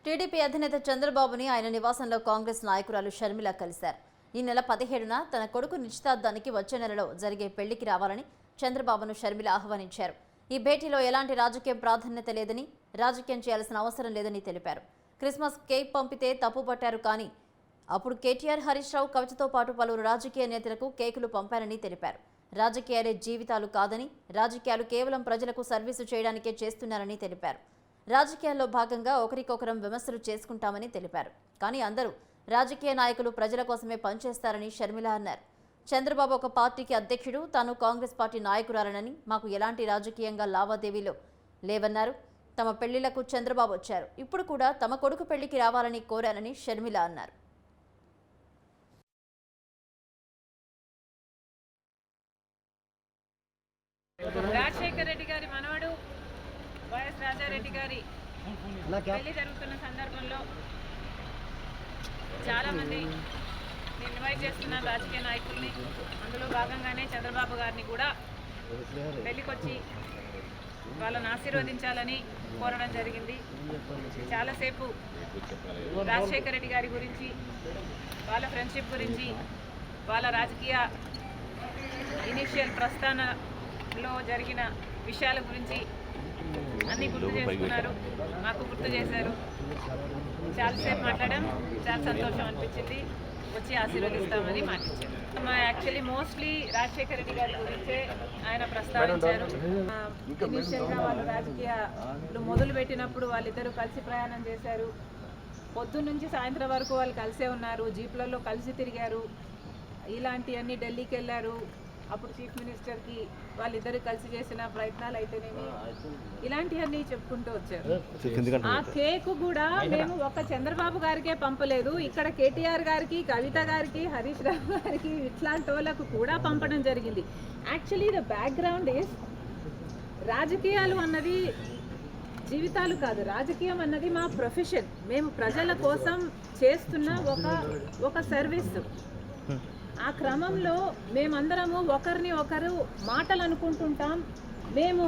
TDP అధినేత చంద్రబాబుని ఆయన నివాసంలో కాంగ్రెస్ నాయకురాలు షర్మిల కలిశారు. ఈ నెల 17న తన కొడుకు నిశ్చితార్థానికి వచ్చే నెలలో జరిగే పెళ్లికి రావాలని చంద్రబాబును షర్మిల ఆహ్వానించారు. ఈ భేటీలో ఎలాంటి రాజకీయ ప్రాధాన్యత లేదని, రాజకీయం చేయాల్సిన అవసరం లేదని తెలిపారు. క్రిస్మస్ కేక్ పంపితే తప్పుపట్టారు, కానీ అప్పుడు కేటీఆర్, హరీష్ రావు, కవితతో పాటు పలువురు రాజకీయ నేతలకు కేకులు పంపారని తెలిపారు. రాజకీయాలే జీవితాలు కాదని, రాజకీయాలు కేవలం ప్రజలకు సర్వీసు చేయడానికే చేస్తున్నారని తెలిపారు. రాజకీయాల్లో భాగంగా ఒకరికొకరం విమర్శలు చేసుకుంటామని తెలిపారు. కానీ అందరూ రాజకీయ నాయకులు ప్రజల కోసమే పనిచేస్తారని షర్మిల అన్నారు. చంద్రబాబు ఒక పార్టీకి అధ్యక్షుడు, తాను కాంగ్రెస్ పార్టీ నాయకురాలనని, మాకు ఎలాంటి రాజకీయంగా లావాదేవీలు లేవన్నారు. తమ పెళ్లిళ్లకు చంద్రబాబు వచ్చారు, ఇప్పుడు కూడా తమ కొడుకు పెళ్లికి రావాలని కోరానని షర్మిల అన్నారు. రాజశేఖర్ రెడ్డి గారి మనవడు వైఎస్ రాజారెడ్డి గారి పెళ్లి జరుగుతున్న సందర్భంలో చాలామంది నేను ఇన్వైట్ చేస్తున్నాను రాజకీయ నాయకుల్ని. అందులో భాగంగానే చంద్రబాబు గారిని కూడా పెళ్లికొచ్చి వాళ్ళని ఆశీర్వదించాలని కోరడం జరిగింది. చాలాసేపు రాజశేఖర్ రెడ్డి గారి గురించి, వాళ్ళ ఫ్రెండ్షిప్ గురించి, వాళ్ళ రాజకీయ ఇనిషియల్ ప్రస్థానంలో జరిగిన విషయాల గురించి అన్నీ గుర్తు చేసుకున్నారు, మాకు గుర్తు చేశారు. చాలాసేపు మాట్లాడాం, చాలా సంతోషం అనిపించింది. వచ్చి ఆశీర్వదిస్తామని మాటిచ్చారు. యాక్చువల్లీ మోస్ట్లీ రాజశేఖర రెడ్డి గారి గురించే ఆయన ప్రస్తావించారు. ఇనిషియల్గా వాళ్ళు రాజకీయాలు మొదలు పెట్టినప్పుడు వాళ్ళిద్దరూ కలిసి ప్రయాణం చేశారు. పొద్దున్న నుంచి సాయంత్రం వరకు వాళ్ళు కలిసే ఉన్నారు, జీప్లలో కలిసి తిరిగారు. ఇలాంటివన్నీ ఢిల్లీకి వెళ్ళారు. అప్పుడు చీఫ్ మినిస్టర్కి వాళ్ళిద్దరు కలిసి చేసిన ప్రయత్నాలు అయితేనేమి ఇలాంటివన్నీ చెప్పుకుంటూ వచ్చారు. ఆ కేకు కూడా మేము ఒక చంద్రబాబు గారికే పంపలేదు, ఇక్కడ కేటీఆర్ గారికి, కవిత గారికి, హరీష్ రావు గారికి, ఇట్లాంటి వాళ్ళకు కూడా పంపడం జరిగింది. యాక్చువల్లీ ద బ్యాక్గ్రౌండ్ ఈస్ రాజకీయాలు అన్నది జీవితాలు కాదు, రాజకీయం అన్నది మా ప్రొఫెషన్. మేము ప్రజల కోసం చేస్తున్న ఒక సర్వీస్. ఆ క్రమంలో మేమందరము ఒకరిని ఒకరు మాటలు అనుకుంటుంటాం. మేము